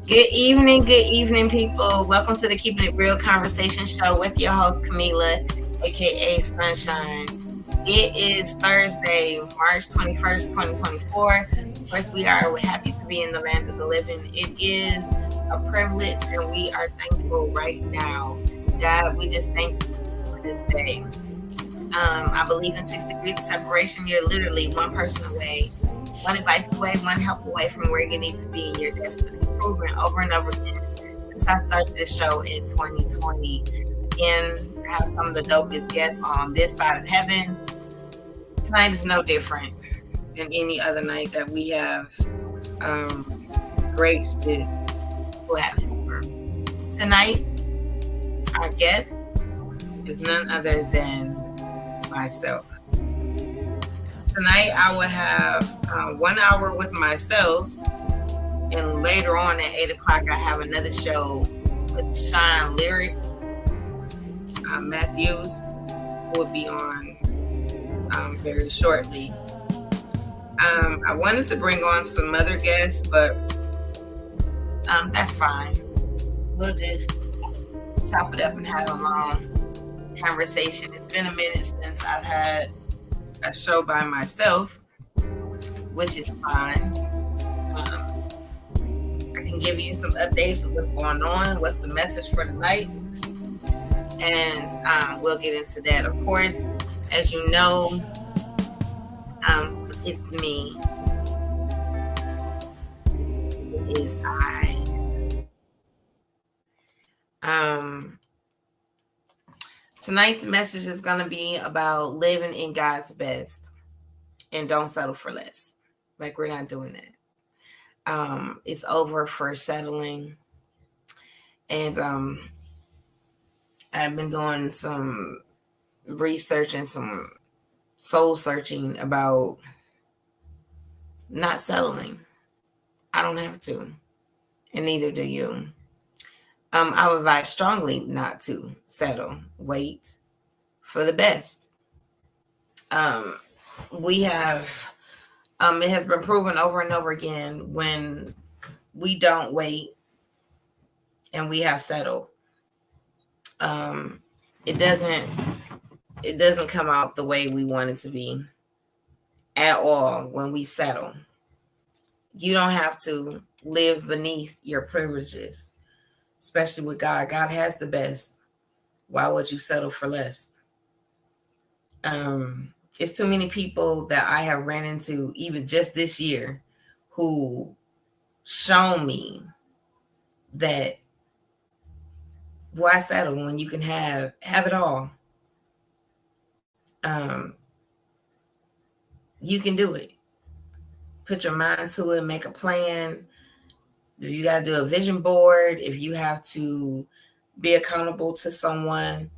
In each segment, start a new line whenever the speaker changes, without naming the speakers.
Good evening, people. Welcome to the Keeping It Real Conversation Show with your host, Camila, aka Sunshine. It is Thursday, March 21st, 2024. Of course, we're happy to be in the land of the living. It is a privilege, and we are thankful right now. God, we just thank you for this day. I believe in 6 degrees of separation. You're literally one person away, one advice away, one help away from where you need to be in your destiny. Proven over and over again since I started this show in 2020. Again, I have some of the dopest guests on this side of heaven. Tonight is no different than any other night that we have graced this platform. Tonight, our guest is none other than myself. Tonight I will have 1 hour with myself, and later on at 8 o'clock I have another show with Sean Lyric Matthews, who will be on very shortly. I wanted to bring on some other guests, but that's fine. We'll just chop it up and have a long conversation. It's been a minute since I've had a show by myself, which is fine. I can give you some updates of what's going on, what's the message for tonight, and we'll get into that. Of course, as you know, it's me. It is I. Tonight's message is going to be about living in God's best and don't settle for less. Like, we're not doing that. It's over for settling. And I've been doing some research and some soul searching about not settling. I don't have to, and neither do you. I would advise strongly not to settle. Wait for the best. We have, it has been proven over and over again, when we don't wait and we have settled, it doesn't come out the way we want it to be at all when we settle. You don't have to live beneath your privileges, especially with God. God has the best. Why would you settle for less? It's too many people that I have ran into, even just this year, who shown me that why settle when you can have it all? You can do it. Put your mind to it, make a plan. If you got to do a vision board, if you have to be accountable to someone,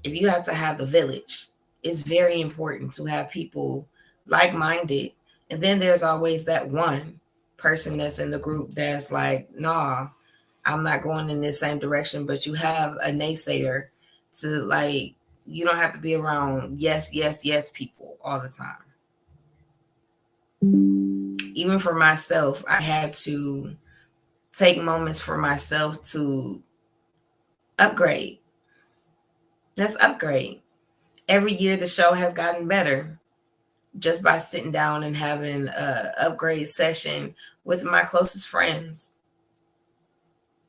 if you have to have the village, it's very important to have people like-minded. And then there's always that one person that's in the group that's like, nah, I'm not going in this same direction. But you have a naysayer to, like, you don't have to be around yes people all the time. Even for myself, I had to take moments for myself to upgrade. Let's upgrade. Every year the show has gotten better just by sitting down and having an upgrade session with my closest friends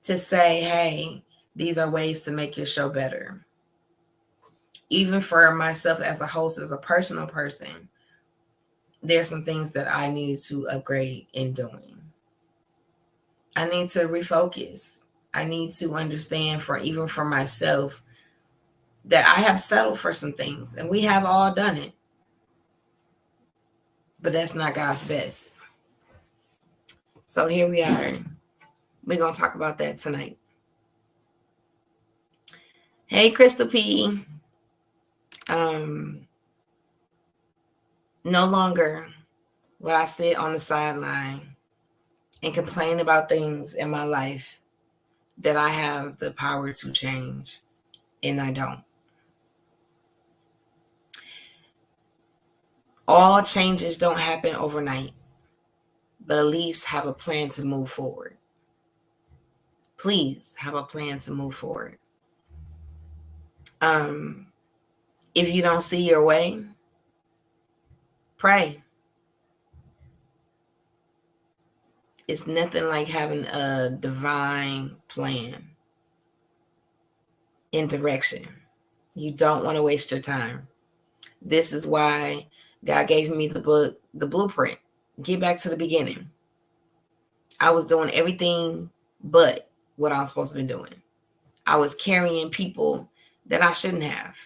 to say, hey, these are ways to make your show better. Even for myself as a host, as a personal person, there's some things that I need to upgrade in doing. I need to refocus. I need to understand, even for myself, that I have settled for some things, and we have all done it. But that's not God's best. So here we are. We're going to talk about that tonight. Hey, Crystal P. No longer will I sit on the sideline and complain about things in my life that I have the power to change, and I don't. All changes don't happen overnight, but at least have a plan to move forward. please have a plan to move forward. If you don't see your way, pray. It's nothing like having a divine plan in direction. You don't want to waste your time. This is why God gave me the book, The Blueprint. Get back to the beginning. I was doing everything but what I'm supposed to be doing. I was carrying people that I shouldn't have.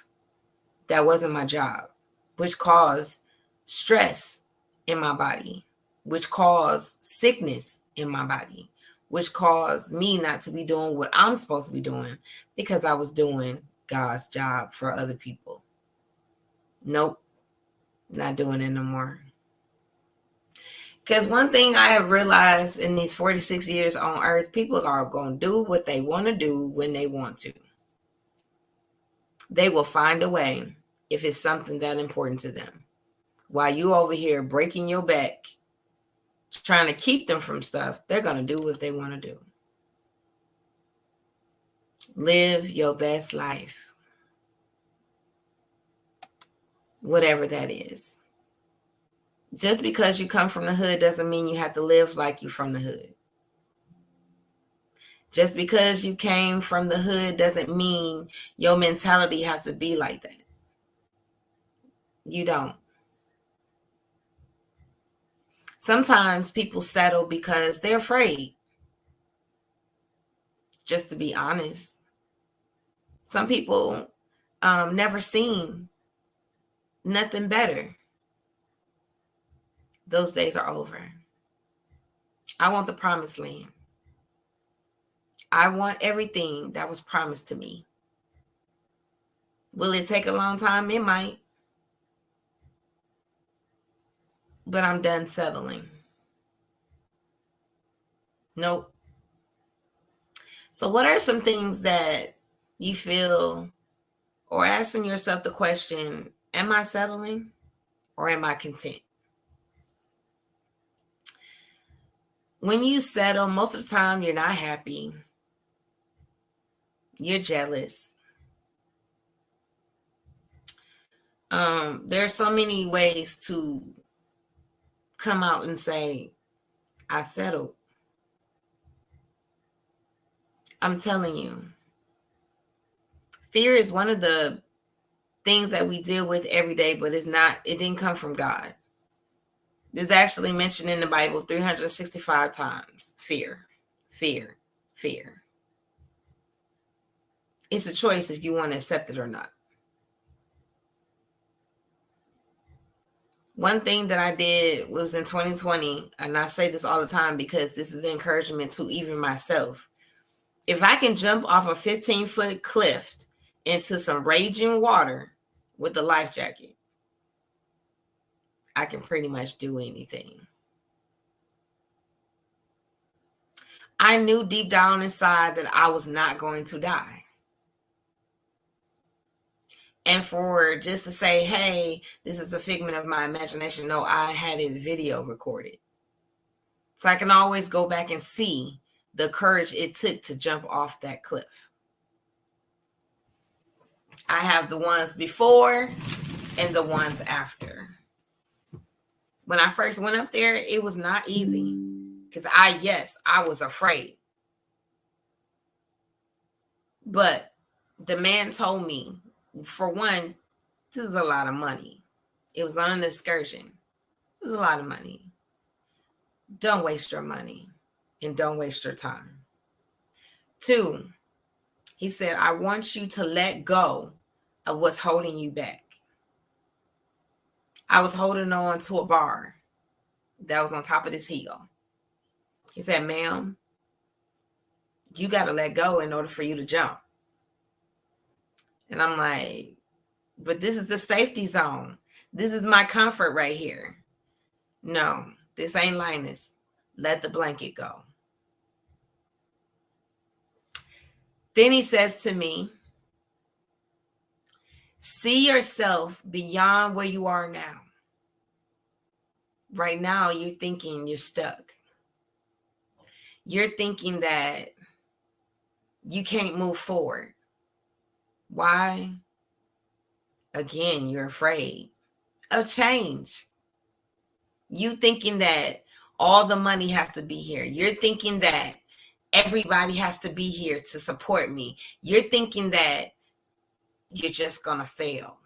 That wasn't my job, which caused stress in my body, which caused sickness in my body, which caused me not to be doing what I'm supposed to be doing because I was doing God's job for other people. Nope, not doing it no more. Because one thing I have realized in these 46 years on earth, people are going to do what they want to do when they want to. They will find a way if it's something that important to them. While you over here breaking your back, trying to keep them from stuff, they're going to do what they want to do. Live your best life. Whatever that is. Just because you come from the hood doesn't mean you have to live like you from the hood. Just because you came from the hood doesn't mean your mentality have to be like that. You don't. Sometimes people settle because they're afraid. Just to be honest. Some people never seen nothing better. Those days are over. I want the promised land. I want everything that was promised to me. Will it take a long time? It might. But I'm done settling. Nope. So what are some things that you feel, or asking yourself the question, am I settling or am I content? When you settle, most of the time you're not happy. You're jealous. There are so many ways to come out and say, I settled. I'm telling you, fear is one of the things that we deal with every day, but it didn't come from God. There's actually mentioned in the Bible 365 times. Fear, fear, fear. It's a choice if you want to accept it or not. One thing that I did was in 2020, and I say this all the time because this is encouragement to even myself. If I can jump off a 15-foot cliff into some raging water with a life jacket, I can pretty much do anything. I knew deep down inside that I was not going to die. And for just to say, hey, this is a figment of my imagination. No, I had it video recorded. So I can always go back and see the courage it took to jump off that cliff. I have the ones before and the ones after. When I first went up there, it was not easy because I was afraid. But the man told me, for one, this was a lot of money. It was on an excursion. It was a lot of money. Don't waste your money and don't waste your time. 2, he said, I want you to let go of what's holding you back. I was holding on to a bar that was on top of this hill. He said, ma'am, you got to let go in order for you to jump. And I'm like, but this is the safety zone. This is my comfort right here. No, this ain't Linus. Let the blanket go. Then he says to me, see yourself beyond where you are now. Right now, you're thinking you're stuck. You're thinking that you can't move forward. Why? Again, you're afraid of change. You thinking that all the money has to be here. You're thinking that everybody has to be here to support me. You're thinking that you're just going to fail.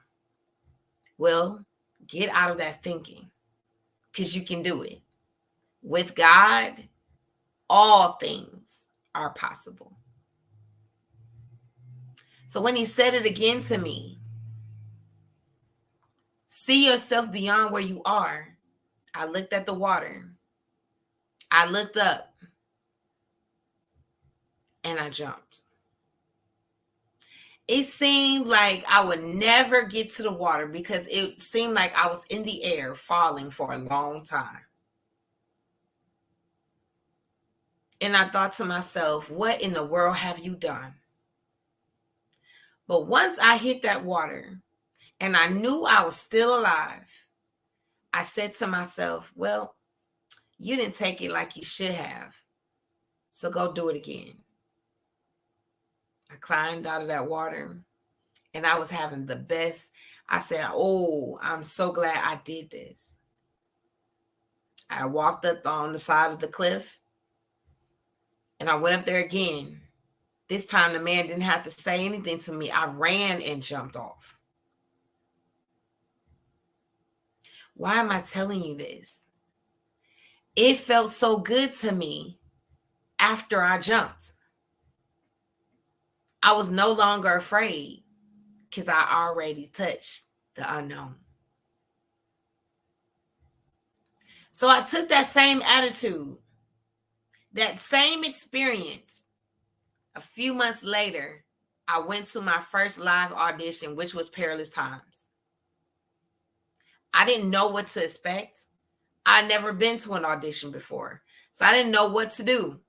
Well, get out of that thinking, because you can do it. With God, all things are possible. So when he said it again to me, see yourself beyond where you are, I looked at the water. I looked up and I jumped. It seemed like I would never get to the water because it seemed like I was in the air falling for a long time. And I thought to myself, what in the world have you done? But once I hit that water and I knew I was still alive, I said to myself, well, you didn't take it like you should have. So go do it again. I climbed out of that water and I was having the best. I said, oh, I'm so glad I did this. I walked up on the side of the cliff and I went up there again. This time the man didn't have to say anything to me. I ran and jumped off. Why am I telling you this? It felt so good to me after I jumped. I was no longer afraid because I already touched the unknown. So I took that same attitude, that same experience. A few months later, I went to my first live audition, which was Perilous Times. I didn't know what to expect. I'd never been to an audition before, so I didn't know what to do.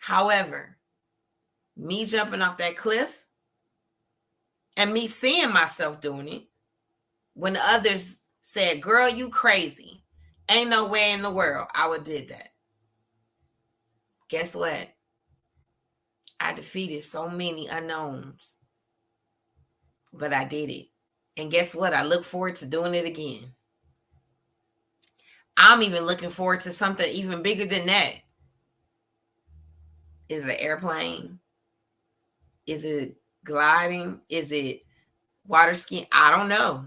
However, me jumping off that cliff and me seeing myself doing it, when others said, girl, you crazy. Ain't no way in the world I would did that. Guess what? I defeated so many unknowns, but I did it. And guess what? I look forward to doing it again. I'm even looking forward to something even bigger than that. Is it an airplane? Is it gliding? Is it water skiing? I don't know.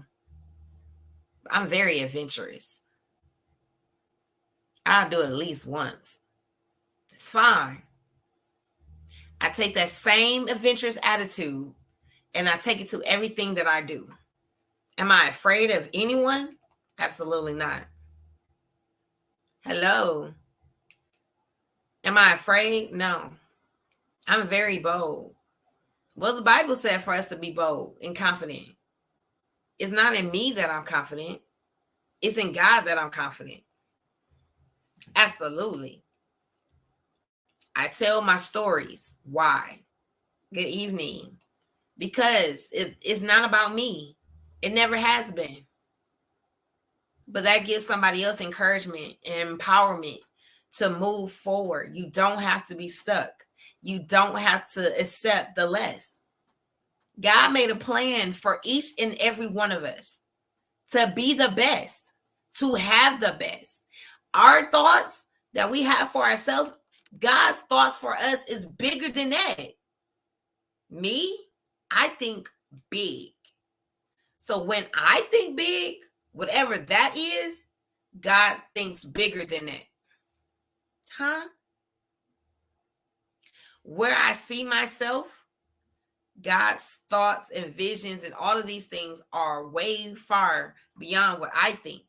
I'm very adventurous. I'll do it at least once. It's fine. I take that same adventurous attitude and I take it to everything that I do. Am I afraid of anyone? Absolutely not. Hello. Am I afraid? No. I'm very bold. Well, the Bible said for us to be bold and confident. It's not in me that I'm confident. It's in God that I'm confident. Absolutely. I tell my stories. Why? Good evening. Because it's not about me. It never has been. But that gives somebody else encouragement and empowerment to move forward. You don't have to be stuck. You don't have to accept the less. God made a plan for each and every one of us to be the best, to have the best. Our thoughts that we have for ourselves, God's thoughts for us is bigger than that. Me, I think big. So when I think big, whatever that is, God thinks bigger than that. Huh? Where I see myself, God's thoughts and visions and all of these things are way far beyond what I think.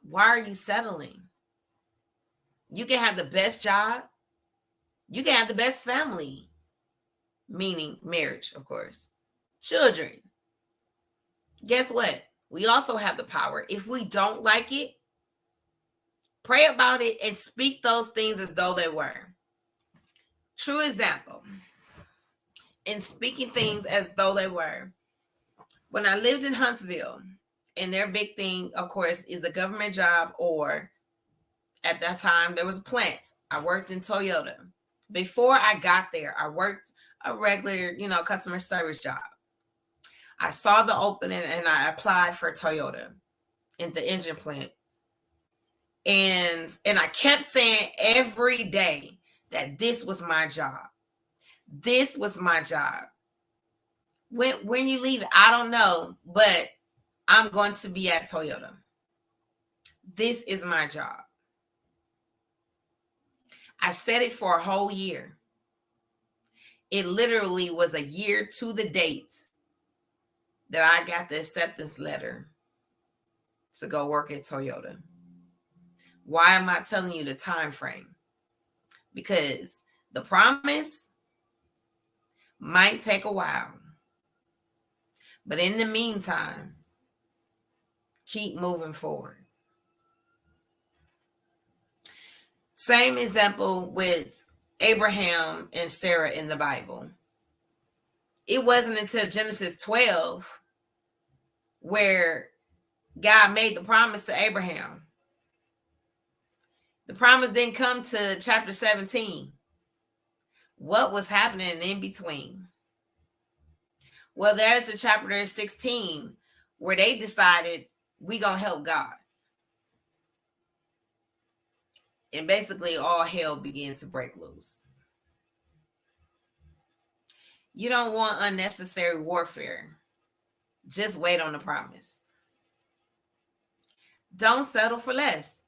Why are you settling? You can have the best job. You can have the best family, meaning marriage, of course. Children. Guess what? We also have the power. If we don't like it, pray about it and speak those things as though they were. True example. In speaking things as though they were. When I lived in Huntsville, and their big thing, of course, is a government job, or at that time there was plants. I worked in Toyota. Before I got there, I worked a regular, customer service job. I saw the opening and I applied for Toyota in the engine plant. And I kept saying every day that this was my job. This was my job. When you leave, I don't know, but I'm going to be at Toyota. This is my job. I said it for a whole year. It literally was a year to the date that I got the acceptance letter to go work at Toyota. Why am I telling you the time frame? Because the promise might take a while. But in the meantime, keep moving forward. Same example with Abraham and Sarah in the Bible. It wasn't until Genesis 12 where God made the promise to Abraham. The promise didn't come to chapter 17. What was happening in between? Well, there's a chapter 16 where they decided we gonna help God. And basically all hell began to break loose. You don't want unnecessary warfare. Just wait on the promise. Don't settle for less.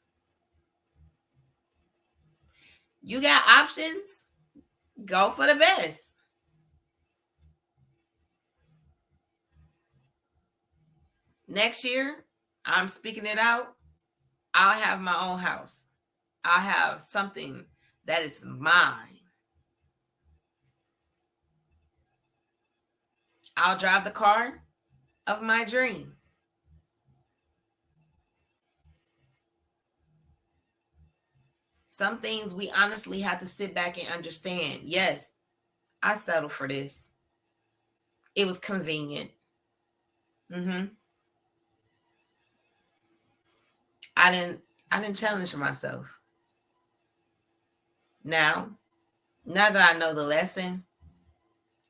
You got options, go for the best. Next year, I'm speaking it out, I'll have my own house. I'll have something that is mine. I'll drive the car of my dream. Some things we honestly have to sit back and understand. Yes, I settled for this. It was convenient. I didn't challenge myself. Now that I know the lesson,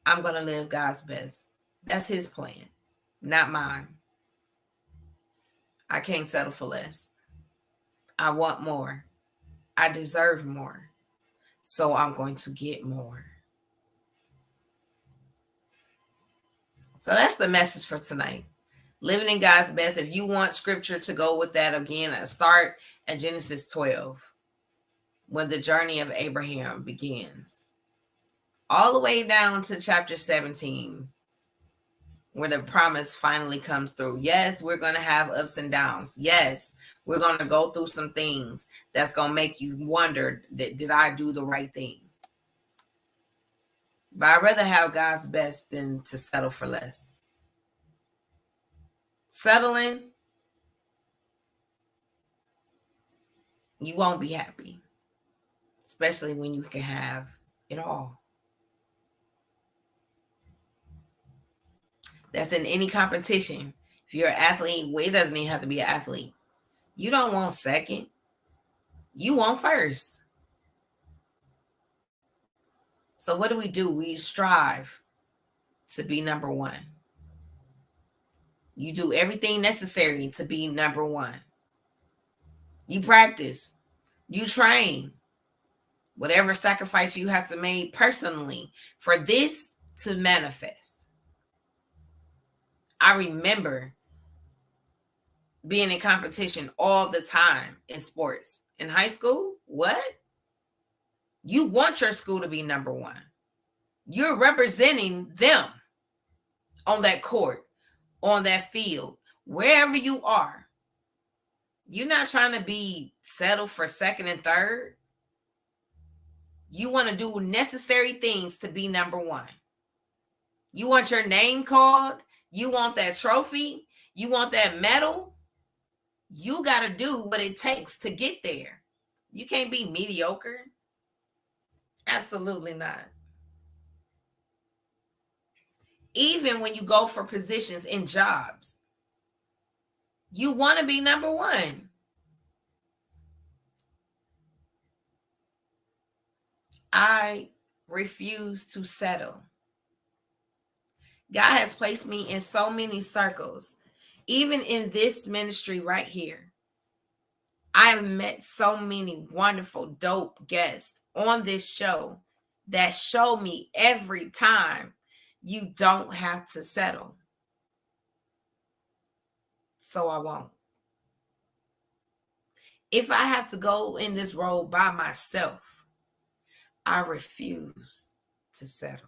I'm going to live God's best. That's his plan, not mine. I can't settle for less. I want more. I deserve more. So I'm going to get more. So that's the message for tonight. Living in God's best. If you want scripture to go with that, again, I start at Genesis 12, when the journey of Abraham begins, all the way down to chapter 17, where the promise finally comes through. Yes, we're going to have ups and downs. Yes, we're going to go through some things that's going to make you wonder, did I do the right thing? But I'd rather have God's best than to settle for less. Settling, you won't be happy, especially when you can have it all. That's in any competition. If you're an athlete, well, it doesn't even have to be an athlete. You don't want second. You want first. So what do? We strive to be number one. You do everything necessary to be number one. You practice. You train. Whatever sacrifice you have to make personally for this to manifest. I remember being in competition all the time in sports. In high school, what? You want your school to be number one. You're representing them on that court, on that field, wherever you are. You're not trying to be settled for second and third. You want to do necessary things to be number one. You want your name called. You want that trophy. You want that medal. You got to do what it takes to get there. You can't be mediocre. Absolutely not. Even when you go for positions in jobs, you want to be number one. I refuse to settle. God has placed me in so many circles, even in this ministry right here. I have met so many wonderful, dope guests on this show that show me every time you don't have to settle. So I won't. If I have to go in this road by myself, I refuse to settle.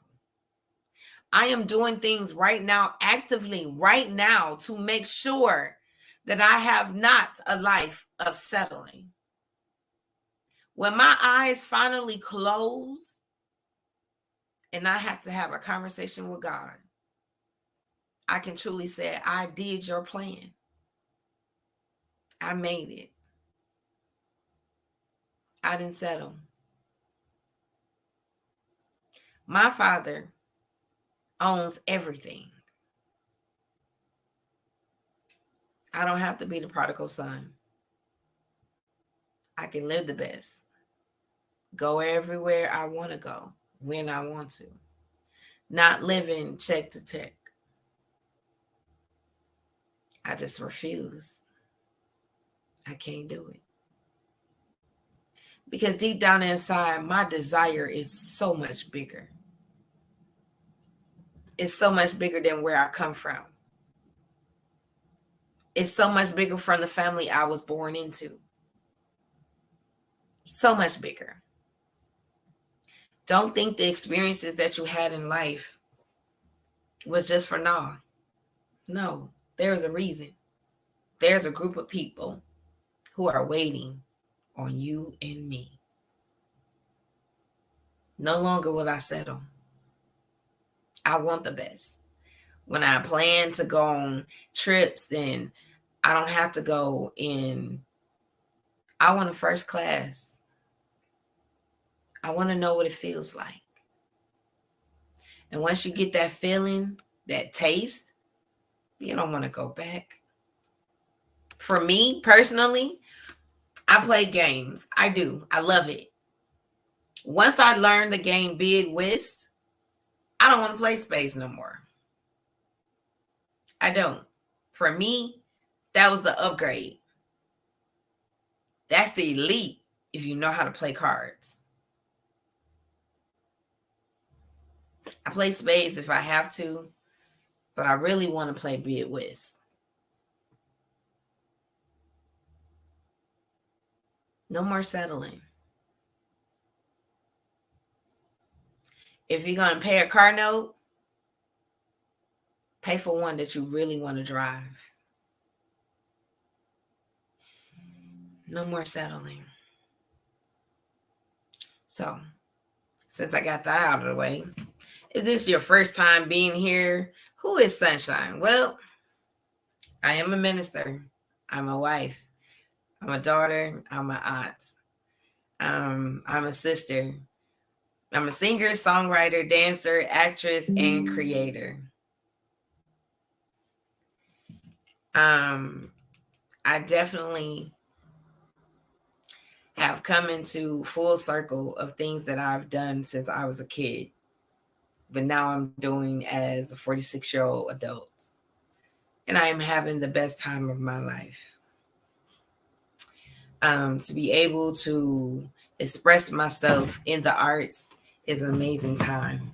I am doing things right now, actively right now, to make sure that I have not a life of settling. When my eyes finally close and I have to have a conversation with God, I can truly say, I did your plan. I made it. I didn't settle. My Father owns everything. I don't have to be the prodigal son. I can live the best. Go everywhere I want to go, when I want to. Not living check to check. I just refuse. I can't do it. Because deep down inside, my desire is so much bigger. It's so much bigger than where I come from. It's so much bigger from the family I was born into. So much bigger. Don't think the experiences that you had in life was just for now. No, there's a reason. There's a group of people who are waiting on you and me. No longer will I settle. I want the best. When I plan to go on trips and I don't have to go in, I want a first class. I want to know what it feels like. And once you get that feeling, that taste, you don't want to go back. For me personally, I play games. I do. I love it. Once I learned the game Bid Whist, I don't want to play Spades no more. I don't. For me, that was the upgrade. That's the elite if you know how to play cards. I play Spades if I have to, but I really want to play Bid Whist. No more settling. If you're going to pay a car note, pay for one that you really want to drive. No more settling. So, since I got that out of the way, if this is your first time being here, who is Sunshine? Well, I am a minister. I'm a wife. I'm a daughter. I'm an aunt. I'm a sister. I'm a singer, songwriter, dancer, actress, and creator. I definitely have come into full circle of things that I've done since I was a kid, but now I'm doing as a 46-year-old adult. And I am having the best time of my life. To be able to express myself in the arts is an amazing time.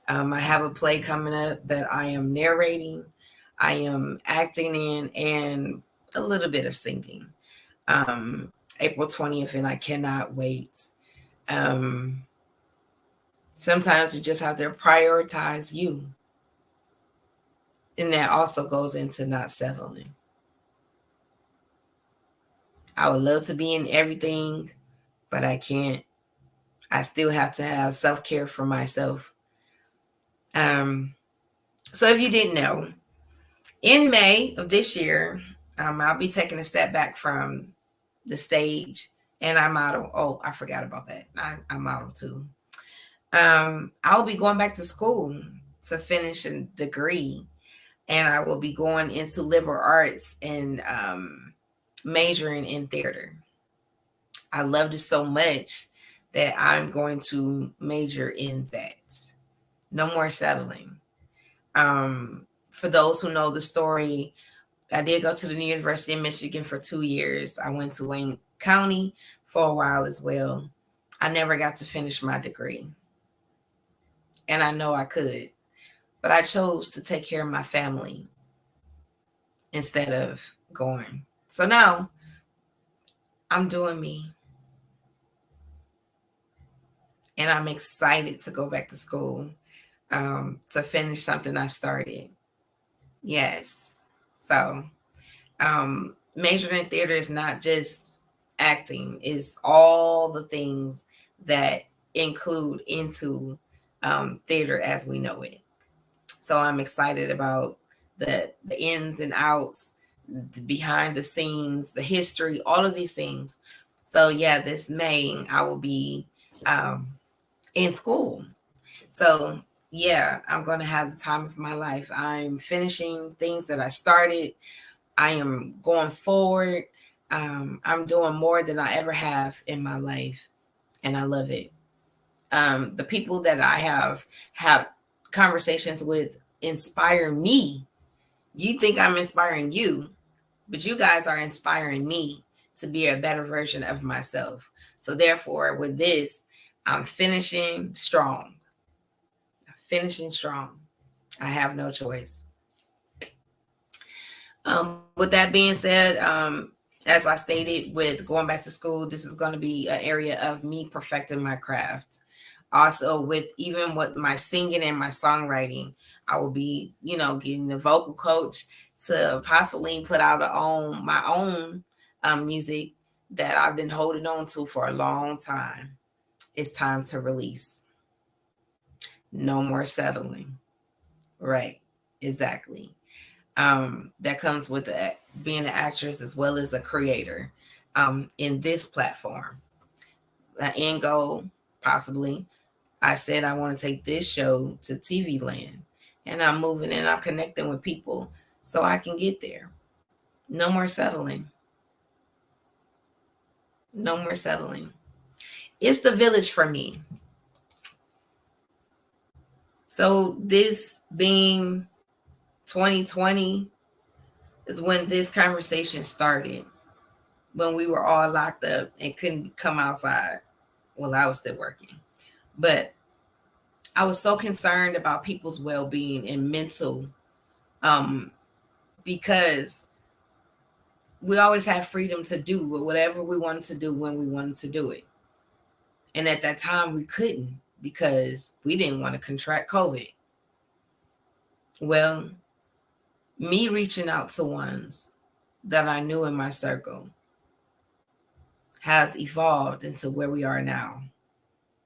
I have a play coming up that I am narrating, I am acting in, and a little bit of singing. April 20th, and I cannot wait. Sometimes you just have to prioritize you. And that also goes into not settling. I would love to be in everything, but I can't. I still have to have self-care for myself. So if you didn't know, in May of this year, I'll be taking a step back from the stage, and I model. Oh, I forgot about that. I model too. I'll be going back to school to finish a degree, and I will be going into liberal arts and majoring in theater. I loved it so much that I'm going to major in that. No more settling. For those who know the story, I did go to the University of Michigan for 2 years. I went to Wayne County for a while as well. I never got to finish my degree. And I know I could, but I chose to take care of my family instead of going. So now I'm doing me. And I'm excited to go back to school, to finish something I started. Yes. So, majoring in theater is not just acting, it's all the things that include into theater as we know it. So I'm excited about the ins and outs, the behind the scenes, the history, all of these things. So yeah, this May I will be in school. So yeah, I'm going to have the time of my life. I'm finishing things that I started. I am going forward. I'm doing more than I ever have in my life, and I love it. The people that I have conversations with inspire me. You think I'm inspiring you, but you guys are inspiring me to be a better version of myself. So therefore, with this, I'm finishing strong. Finishing strong. I have no choice. With that being said, as I stated, with going back to school, this is going to be an area of me perfecting my craft. Also, with even with my singing and my songwriting, I will be, getting a vocal coach to possibly put out my own music that I've been holding on to for a long time. It's time to release. No more settling. Right. Exactly. That comes with being an actress as well as a creator in this platform. The end goal, possibly, I said I want to take this show to TV land, and I'm moving and I'm connecting with people so I can get there. No more settling. No more settling. It's the village for me. So this being 2020 is when this conversation started, when we were all locked up and couldn't come outside. Well, I was still working, but I was so concerned about people's well-being and mental, because we always had freedom to do whatever we wanted to do when we wanted to do it. And at that time we couldn't because we didn't want to contract COVID. Well, me reaching out to ones that I knew in my circle has evolved into where we are now,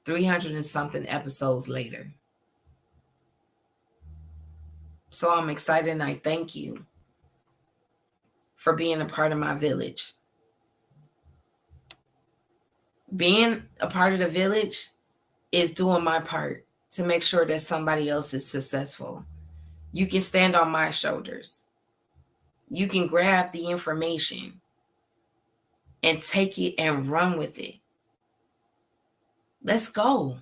300 and something episodes later. So I'm excited and I thank you for being a part of my village. Being a part of the village is doing my part to make sure that somebody else is successful. You can stand on my shoulders. You can grab the information and take it and run with it. Let's go.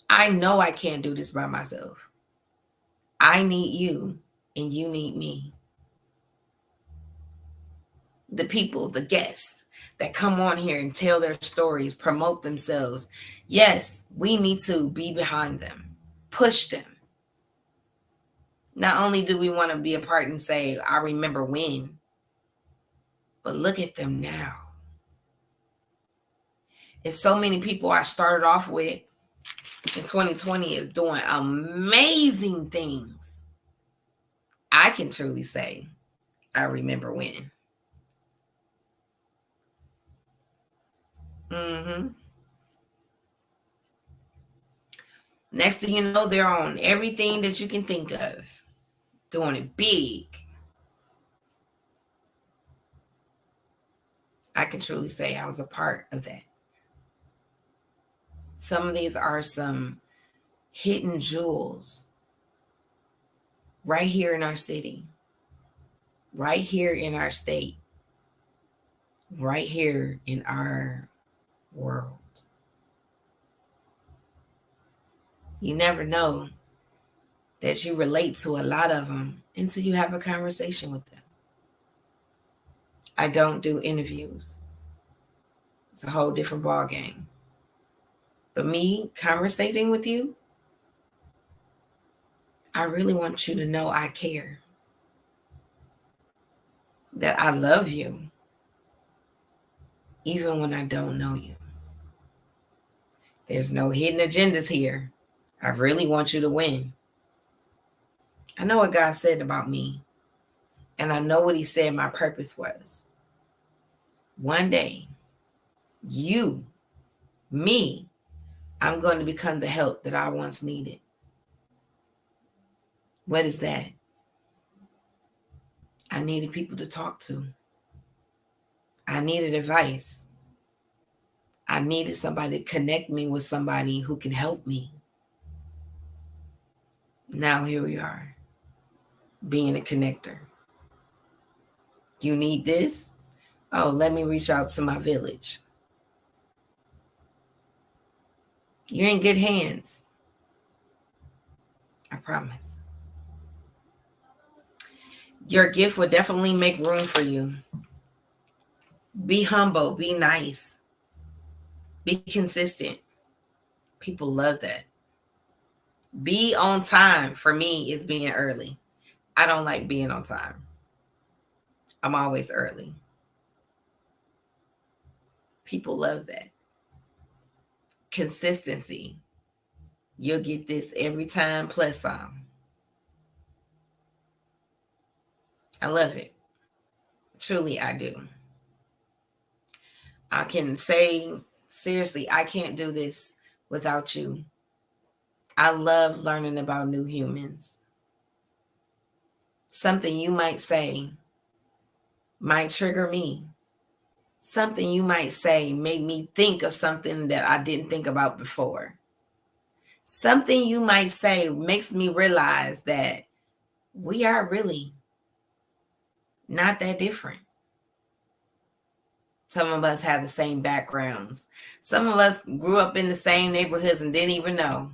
I know I can't do this by myself. I need you and you need me. The people, the guests that come on here and tell their stories, promote themselves. Yes, we need to be behind them, push them. Not only do we want to be a part and say, I remember when, but look at them now. It's so many people I started off with in 2020 is doing amazing things. I can truly say, I remember when. Next thing you know, they're on everything that you can think of, doing it big. I can truly say I was a part of that. Some of these are some hidden jewels right here in our city, right here in our state, right here in our world. You never know that you relate to a lot of them until you have a conversation with them. I don't do interviews. It's a whole different ball game. But me conversating with you, I really want you to know I care. That I love you, even when I don't know you. There's no hidden agendas here. I really want you to win. I know what God said about me, and I know what He said my purpose was. One day, you, me, I'm going to become the help that I once needed. What is that? I needed people to talk to. I needed advice. I needed somebody to connect me with somebody who can help me. Now here we are, being a connector. You need this? Oh, let me reach out to my village. You're in good hands. I promise. Your gift will definitely make room for you. Be humble, be nice, be consistent. People love that. Be on time. For me, is being early. I don't like being on time. I'm always early. People love that. Consistency. You'll get this every time plus some. I love it. Truly, I do. I can say, seriously, I can't do this without you. I love learning about new humans. Something you might say might trigger me. Something you might say made me think of something that I didn't think about before. Something you might say makes me realize that we are really not that different. Some of us have the same backgrounds. Some of us grew up in the same neighborhoods and didn't even know.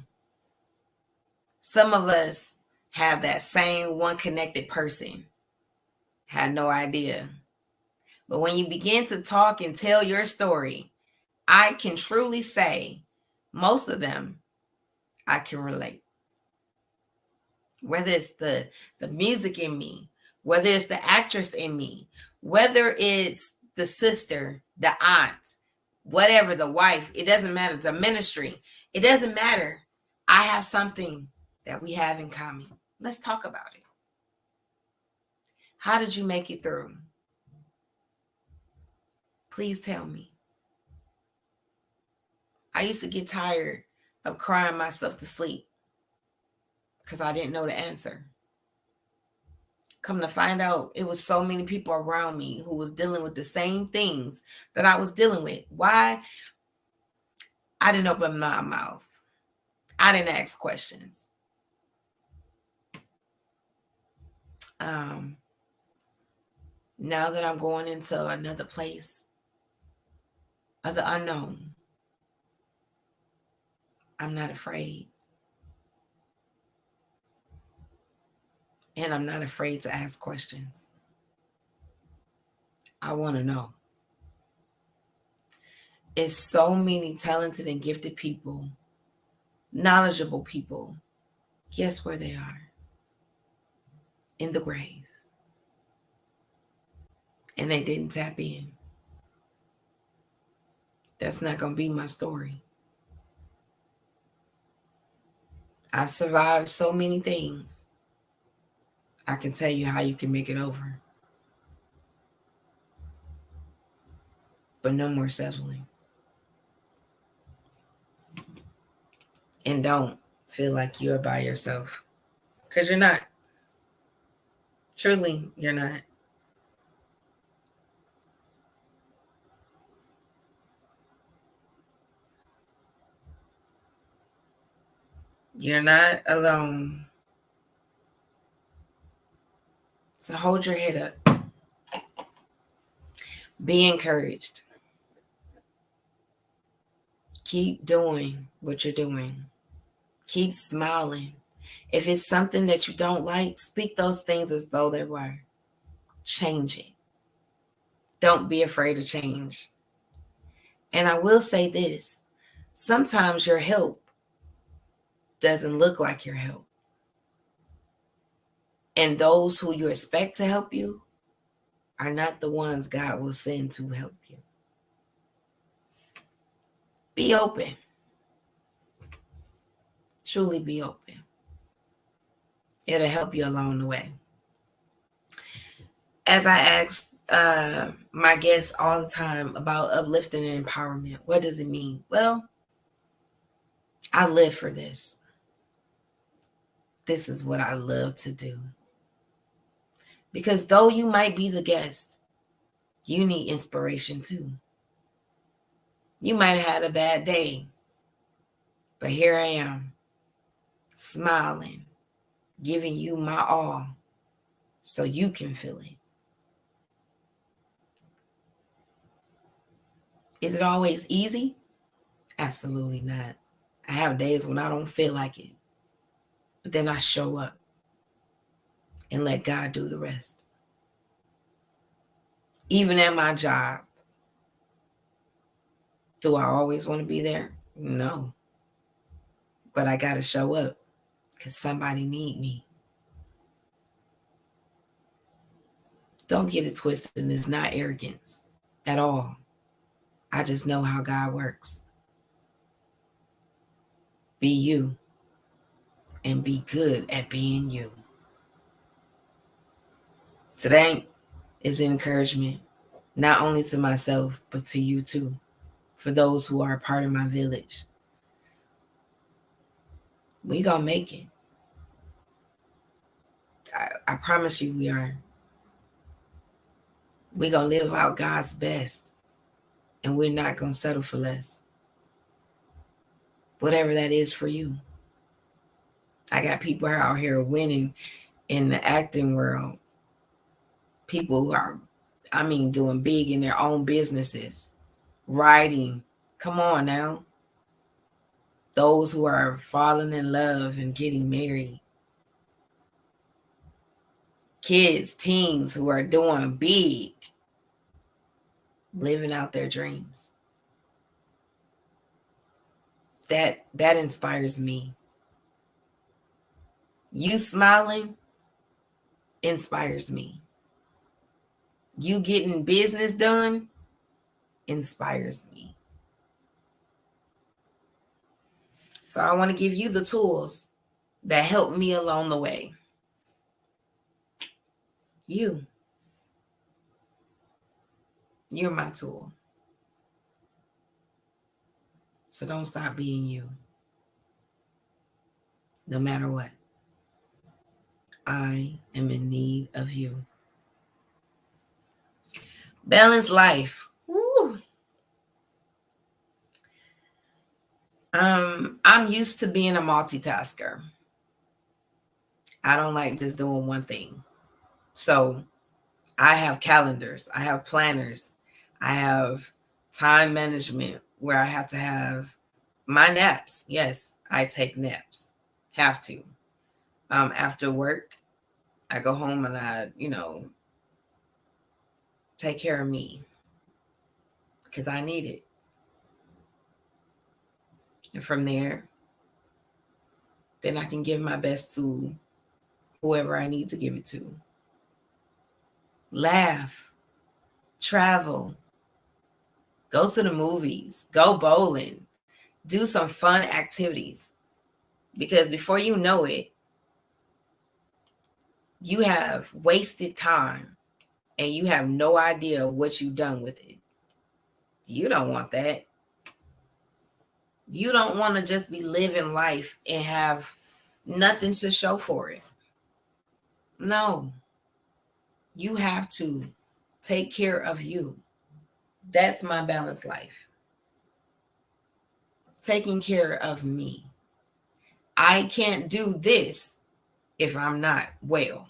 Some of us have that same one connected person. Had no idea. But when you begin to talk and tell your story, I can truly say most of them I can relate. Whether it's the music in me, whether it's the actress in me, whether it's the sister, the aunt, whatever, the wife, it doesn't matter, the ministry, it doesn't matter. I have something that we have in common. Let's talk about it. How did you make it through? Please tell me. I used to get tired of crying myself to sleep because I didn't know the answer. Come to find out, it was so many people around me who was dealing with the same things that I was dealing with. Why? I didn't open my mouth. I didn't ask questions. Now that I'm going into another place of the unknown, I'm not afraid. And I'm not afraid to ask questions. I want to know. It's so many talented and gifted people, knowledgeable people. Guess where they are? In the grave. And they didn't tap in. That's not going to be my story. I've survived so many things. I can tell you how you can make it over. But no more settling. And don't feel like you're by yourself. Because you're not. Truly, you're not. You're not alone. So hold your head up. Be encouraged. Keep doing what you're doing. Keep smiling. If it's something that you don't like, speak those things as though they were. Change it. Don't be afraid to change. And I will say this, sometimes your help doesn't look like your help. And those who you expect to help you are not the ones God will send to help you. Be open. Truly be open. It'll help you along the way. As I ask my guests all the time about uplifting and empowerment, what does it mean? Well, I live for this. This is what I love to do. Because though you might be the guest, you need inspiration too. You might have had a bad day, but here I am, smiling, giving you my all so you can feel it. Is it always easy? Absolutely not. I have days when I don't feel like it, but then I show up and let God do the rest. Even at my job, do I always want to be there? No. But I got to show up because somebody need me. Don't get it twisted. And it's not arrogance at all. I just know how God works. Be you and be good at being you. Today is encouragement, not only to myself, but to you too, for those who are a part of my village. We gonna make it. I promise you we are. We gonna live out God's best, and we're not gonna settle for less. Whatever that is for you. I got people out here winning in the acting world. People who are, doing big in their own businesses, writing. Come on now. Those who are falling in love and getting married. Kids, teens who are doing big, living out their dreams. That inspires me. You smiling inspires me. You getting business done inspires me. So I want to give you the tools that help me along the way. You're my tool. So don't stop being you. No matter what. I am in need of you. Balanced life. Woo. I'm used to being a multitasker. I don't like just doing one thing. So I have calendars, I have planners, I have time management where I have to have my naps. Yes, I take naps. Have to. After work, I go home and I, take care of me because I need it. And from there, then I can give my best to whoever I need to give it to. Laugh, travel, go to the movies, go bowling, do some fun activities. Because before you know it, you have wasted time and you have no idea what you've done with it. You don't want that. You don't want to just be living life and have nothing to show for it. No. You have to take care of you. That's my balanced life. Taking care of me. I can't do this if I'm not well.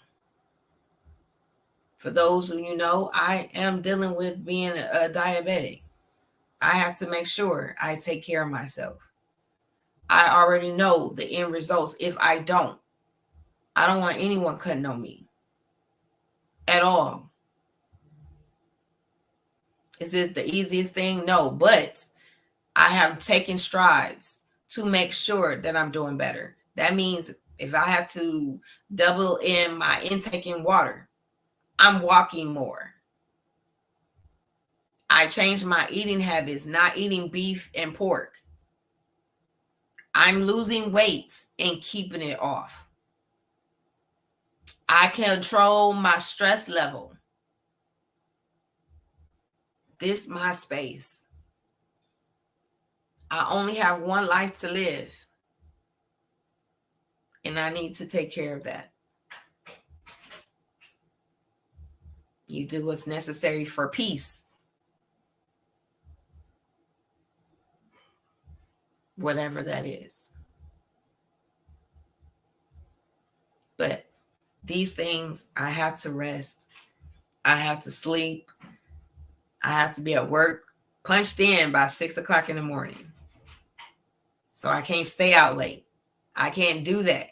For those who I am dealing with being a diabetic. I have to make sure I take care of myself. I already know the end results. If I don't want anyone cutting on me at all. Is this the easiest thing? No, but I have taken strides to make sure that I'm doing better. That means if I have to double in my intake in water, I'm walking more. I changed my eating habits, not eating beef and pork. I'm losing weight and keeping it off. I control my stress level. This is my space. I only have one life to live. And I need to take care of that. You do what's necessary for peace. Whatever that is. But these things, I have to rest. I have to sleep. I have to be at work, punched in by 6 o'clock in the morning. So I can't stay out late. I can't do that.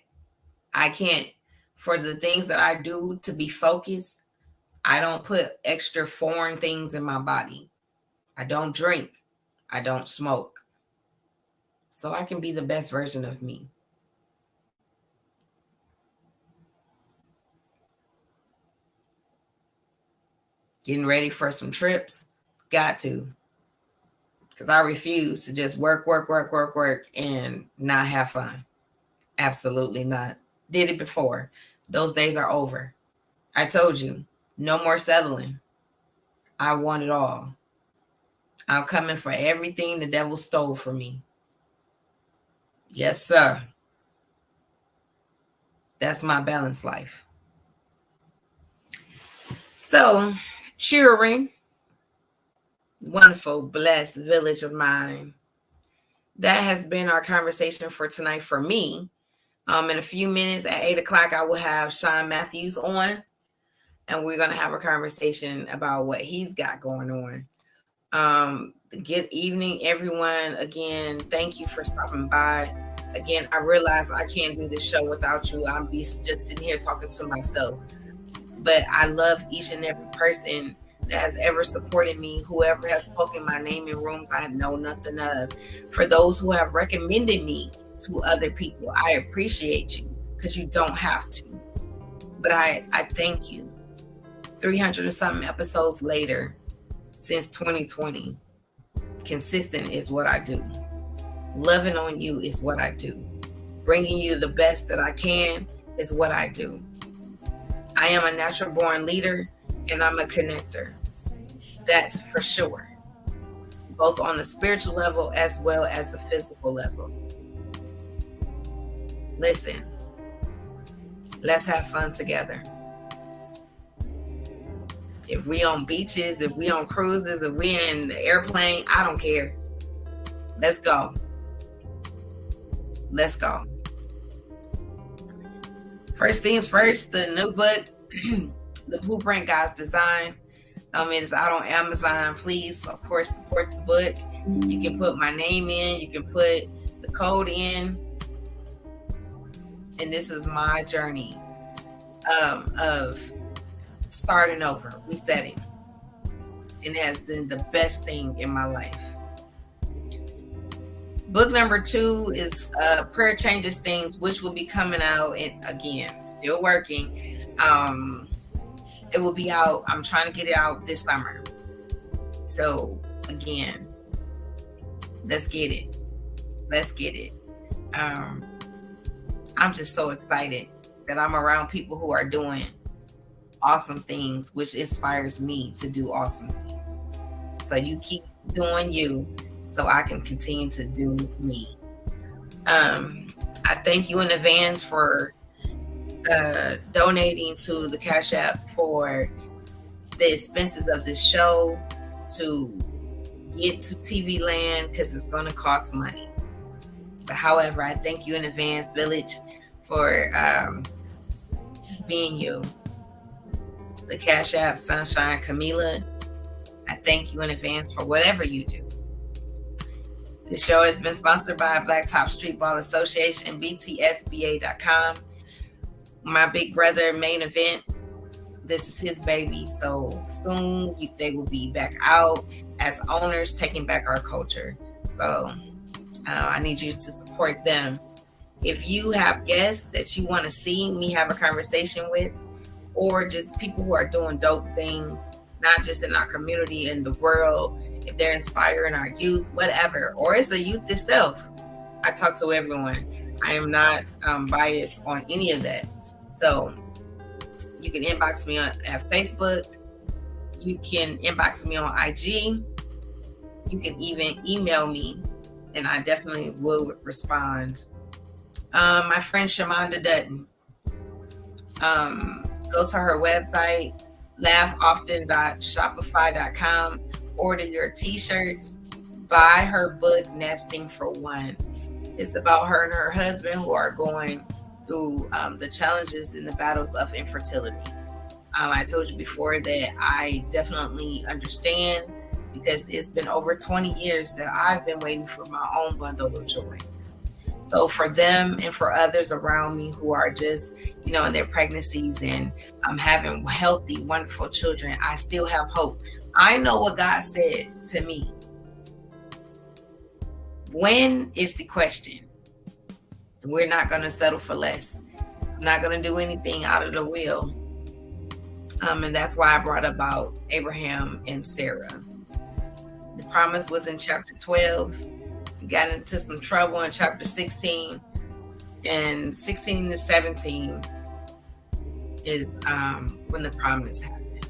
I can't, for the things that I do to be focused, I don't put extra foreign things in my body. I don't drink. I don't smoke. So I can be the best version of me. Getting ready for some trips. Got to. Because I refuse to just work, and not have fun. Absolutely not. Did it before. Those days are over. I told you, no more settling. I want it all. I'm coming for everything the devil stole from me. Yes, sir. That's my balanced life. So, cheering, wonderful, blessed village of mine. That has been our conversation for tonight for me. In a few minutes at 8 o'clock, I will have Sean Matthews on, and we're going to have a conversation about what he's got going on. Good evening, everyone. Again, thank you for stopping by. Again, I realize I can't do this show without you. I'm just sitting here talking to myself. But I love each and every person that has ever supported me, whoever has spoken my name in rooms I know nothing of. For those who have recommended me to other people, I appreciate you, because you don't have to. But I thank you. 300 and something episodes later, since 2020, consistent is what I do. Loving on you is what I do. Bringing you the best that I can is what I do. I am a natural born leader, and I'm a connector. That's for sure. Both on the spiritual level as well as the physical level. Listen, let's have fun together. If we on beaches, if we on cruises, if we in the airplane, I don't care. Let's go. Let's go. First things first, the new book, The Blueprint God's Design. It is out on Amazon. Please, of course, support the book. You can put my name in. You can put the code in. And this is my journey of starting over, resetting. And it has been the best thing in my life. Book number 2 is Prayer Changes Things, which will be coming out, and again, still working. It will be out. I'm trying to get it out this summer. So again, let's get it. Let's get it. I'm just so excited that I'm around people who are doing awesome things, which inspires me to do awesome things. So you keep doing you, so I can continue to do me. I thank you in advance for donating to the Cash App for the expenses of this show, to get to TV land, because it's going to cost money. But however, I thank you in advance, Village, for just being you. The Cash App, Sunshine Camila, I thank you in advance for whatever you do. The show has been sponsored by Blacktop Streetball Association, BTSBA.com. My big brother main event. This is his baby. So soon they will be back out as owners, taking back our culture. So I need you to support them. If you have guests that you want to see me have a conversation with, or just people who are doing dope things, not just in our community, in the world, if they're inspiring our youth, whatever, or it's the youth itself. I talk to everyone. I am not biased on any of that. So you can inbox me at Facebook. You can inbox me on IG. You can even email me, and I definitely will respond. My friend Shamanda Dutton. Go to her website, laughoften.shopify.com. Order your t-shirts. Buy her book, Nesting for One. It's about her and her husband who are going through the challenges and the battles of infertility. I told you before that I definitely understand, because it's been over 20 years that I've been waiting for my own bundle of joy. So for them and for others around me who are just, in their pregnancies and having healthy, wonderful children, I still have hope. I know what God said to me. When is the question? We're not going to settle for less. I'm not going to do anything out of the will. And that's why I brought about Abraham and Sarah. The promise was in chapter 12. We got into some trouble in chapter 16. And 16 to 17 is when the promise happened.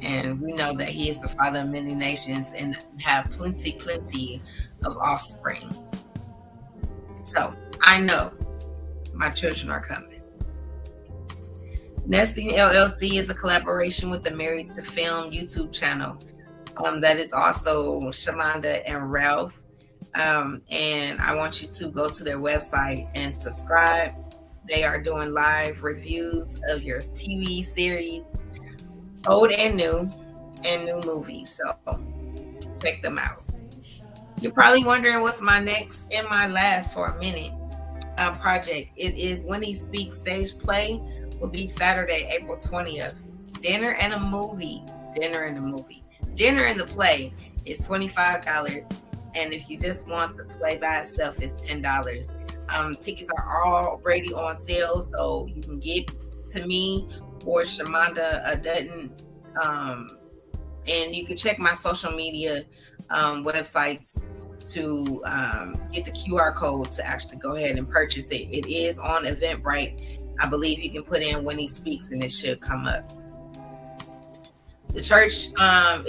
And we know that he is the father of many nations and have plenty of offspring. So I know my children are coming. Nesting LLC is a collaboration with the Married to Film YouTube channel. That is also Shamanda and Ralph. And I want you to go to their website and subscribe. They are doing live reviews of your TV series, old and new movies. So check them out. You're probably wondering what's my next and my last for a minute project. It is When He Speaks stage play. Will be Saturday, April 20th. Dinner and the play is $25. And if you just want the play by itself, it's $10. Tickets are already on sale, so you can get to me or Shamanda Dutton. And you can check my social media websites to get the QR code to actually go ahead and purchase it. It is on Eventbrite. I believe you can put in When He Speaks and it should come up. The church,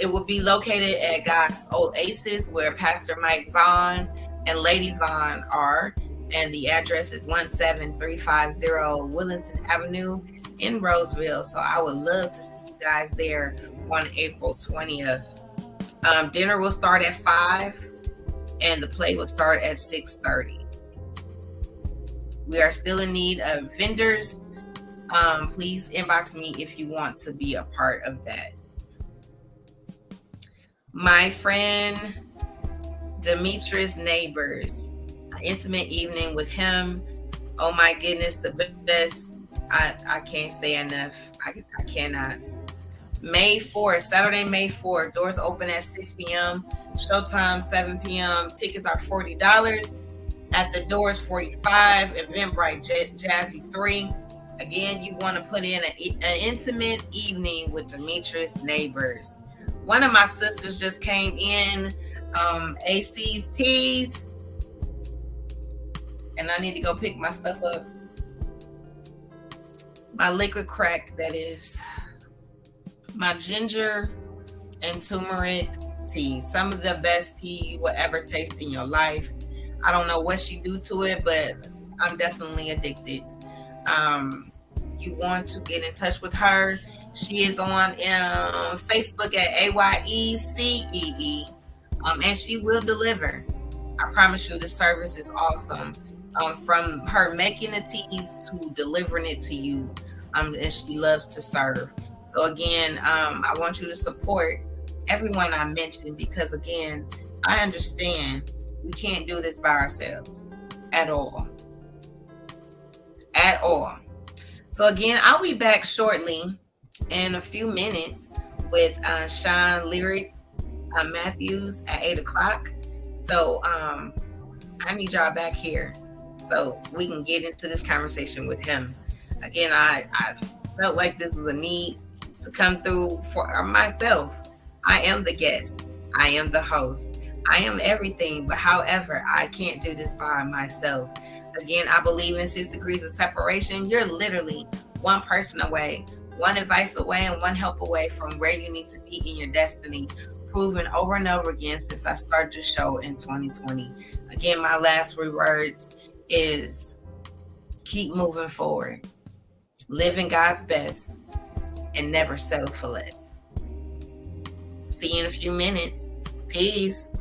it will be located at God's Oasis, where Pastor Mike Vaughn and Lady Vaughn are. And the address is 17350 Williston Avenue in Roseville. So I would love to see you guys there on April 20th. Dinner will start at 5 and the play will start at 6:30. We are still in need of vendors. Please inbox me if you want to be a part of that. My friend Demetrius Neighbors, an intimate evening with him. Oh my goodness, the best. I can't say enough. I cannot. May 4th, Saturday, May 4th. Doors open at 6 p.m. Showtime 7 p.m. Tickets are $40. At the doors, $45. Eventbrite Jazzy 3. Again, you want to put in an intimate evening with Demetrius Neighbors. One of my sisters just came in, AC's Teas, and I need to go pick my stuff up. My liquid crack, that is. My ginger and turmeric tea. Some of the best tea you will ever taste in your life. I don't know what she do to it, but I'm definitely addicted. You want to get in touch with her. She is on Facebook at AYECEE, and she will deliver. I promise you, the service is awesome. From her making the teas to delivering it to you, and she loves to serve. So again, I want you to support everyone I mentioned, because again, I understand We can't do this by ourselves at all. At all. So again, I'll be back shortly in a few minutes with Sean Lyric Matthews at 8 o'clock. So I need y'all back here so we can get into this conversation with him. Again, I felt like this was a need to come through for myself. I am the guest. I am the host. I am everything. But however, I can't do this by myself. Again, I believe in 6 degrees of separation. You're literally one person away, one advice away, and one help away from where you need to be in your destiny. Proven over and over again since I started the show in 2020. Again, my last 3 words is keep moving forward, living God's best, and never settle for less. See you in a few minutes. Peace.